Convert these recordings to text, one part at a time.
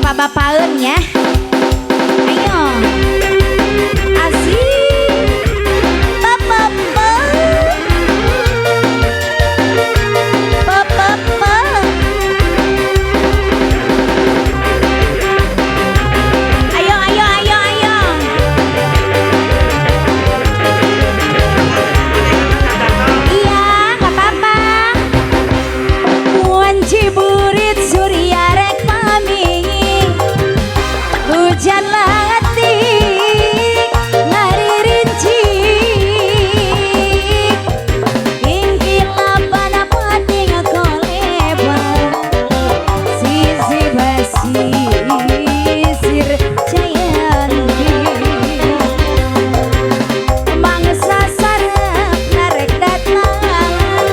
bapak-bapakeun ya. Ayo. Asik. Bapak-bapak. Bapak-bapak. Ayo, ayo, ayo, ayo. Iya, nggak apa-apa. Wanci burit surya rek pami. Hujan latik ngaririnci. Ingkilapan apa tinggal kolebar. Sisi basisir jayanti. Mangsa sarep narek datang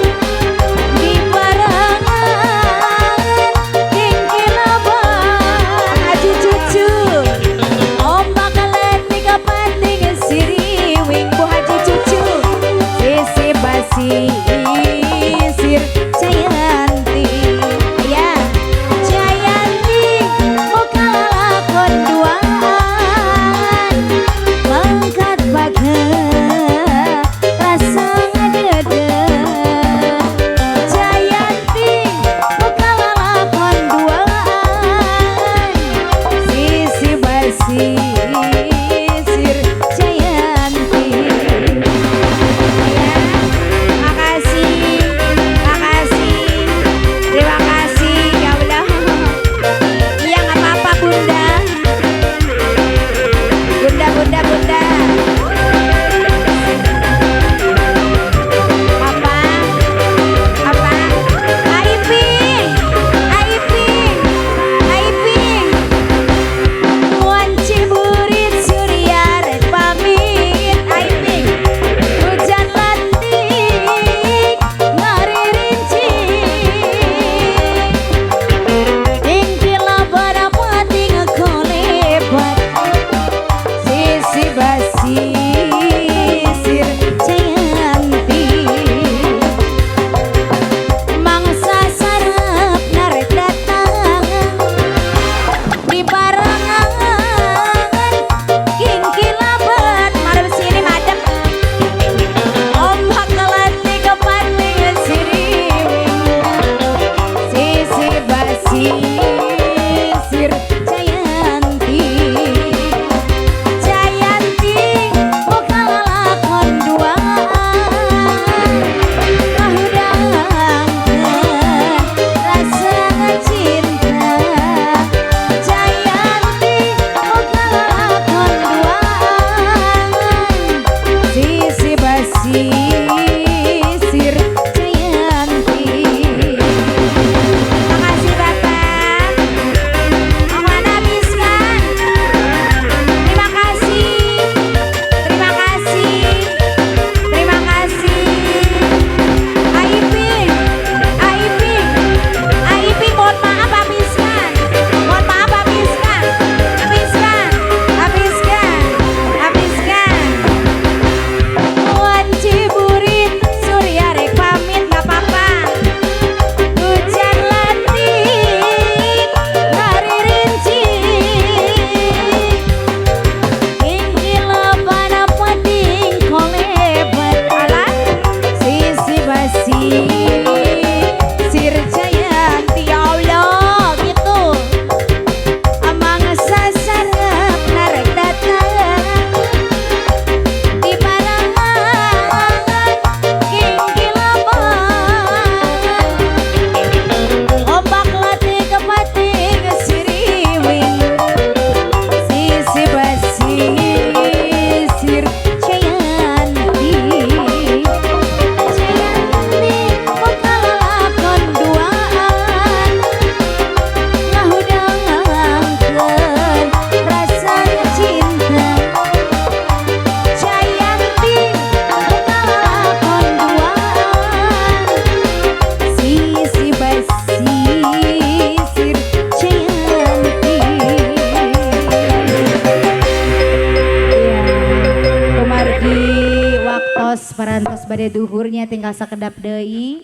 di barangan ingkilapan aju cucu ombak letik kepenting siriwing bu haji cucu sisi basisir jayanti ya jayanti muka lakon duaan mangkat bager rasa ngedede jayanti muka lakon duaan sisi basisir jayanti ya makasih terima kasih ya udah iya nggak apa-apa bunda apa Aiping wanci burit surya rek pamit Aiping hujan latik ngaririnci ingkilapan apa tinggal kolebat sisi basisir jayanti mangsa sarep narek datang di barangan ingkilapan marep sini madep ombak letik kepenting siriwing sisi basisir jayanti jayanti muka lakon duaan kahudangkeun rasa cinta jayanti muka lakon duaan sisi basisir jayanti makasih bapak mohon habiskan terima kasih Aiping mohon maaf habiskan wanci burit surya rek pamit nggak apa-apa hujan latik ngaririnci ingkilapan apa ting kolebat alat sisi basisir jayanti ya Allah gitu mangsa sarep narek datang di barangan ingkilapan ombak latik kepenting siriwing sisi basisir jayanti muka lakon duaan ngahudangkeun rasa cinta jayanti muka lakon duaan sisi basisir jayanti ya kumargi waktos parantos bade duhurnya tinggal sakedap deui